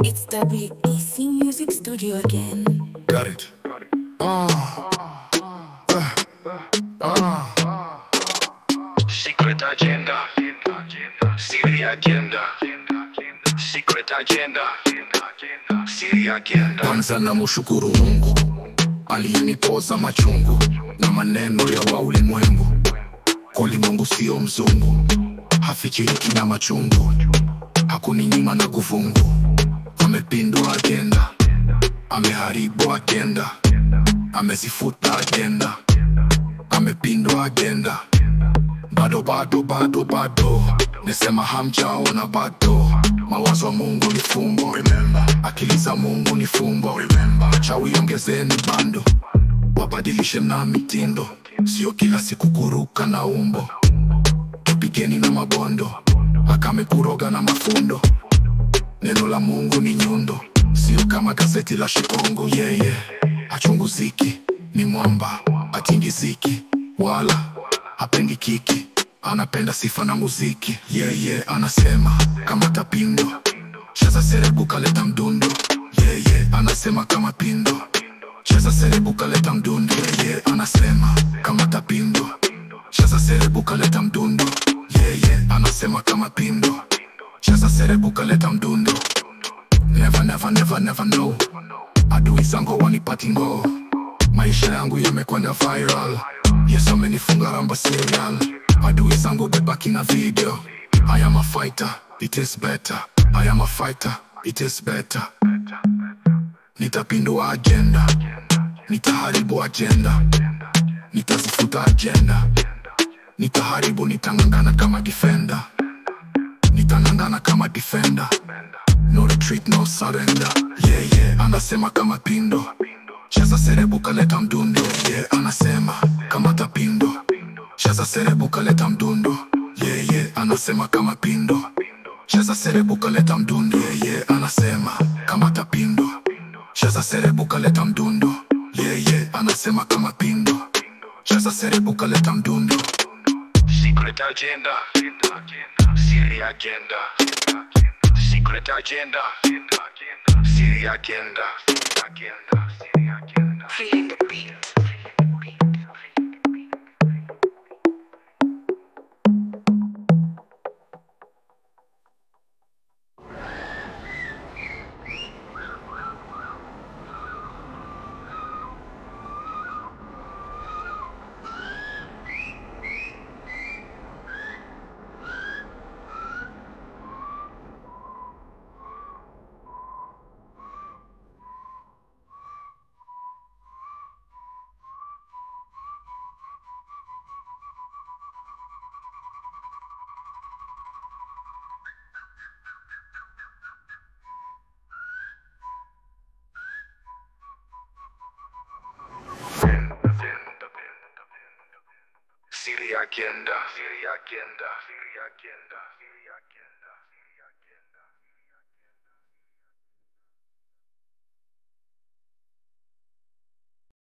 It's the BBC Music Studio again. Got it. Secret agenda. Siri agenda. Secret agenda. Siri agenda. Kwanza namshukuru Mungu aliyenipoza machungu na maneno ya wa ulimwengu. Kwa ulimwengu sio mzungu, hafichi hiki na machungu, hakuninyima na kuvungu. Amepindua agenda, ameharibu agenda, amezifuta agenda, amepindua agenda. Bado nesema hamjaona bado. Mawazo wa Mungu ni fumbo, akili za Mungu ni fumbo. Chawi ongezeni bando, wabadilishe na mitindo, sio kila siku kuruka na umbo. Tupigeni na mabondo, akamekuroga na mafundo. Neno la Mungu ni nyundo, sio kama gazeti la Shikongo. Hachunguziki, ni mwamba, hatingiziki, wala hapendi kiki. Anapenda sifa na muziki. Anasema kama tapindo, cheza serebuka leta mdundo. Anasema kama pindo, cheza serebuka leta mdundo. Anasema kama tapindo, cheza serebuka leta mdundo. Anasema kama pindo, cheza serebuka leta mdundo. Never know. Adui zangu wanipati ngo, maisha yangu yamekwenda viral. Yes, amenifunga ramba serial. Adui zangu bebaki na video. I am a fighter, it is better. I am a fighter, it is better. Nitapindua agenda, nitaharibu agenda, nitazifuta agenda, nitaharibu, nitangangana kama defender, nitangangana kama defender. No retreat, no surrender. Anasema kama pindo, cheza serebuka leta mdundo. Anasema kama tapindo, cheza serebuka leta mdundo. Anasema kama pindo, cheza serebuka leta mdundo. Anasema kama tapindo, cheza serebuka leta mdundo. Anasema kama pindo, cheza serebuka leta mdundo. Secret agenda, Siri agenda. Secret agenda, Siri agenda. Feeling the beat. Siri agenda, Siri agenda, Siri agenda, Siri agenda.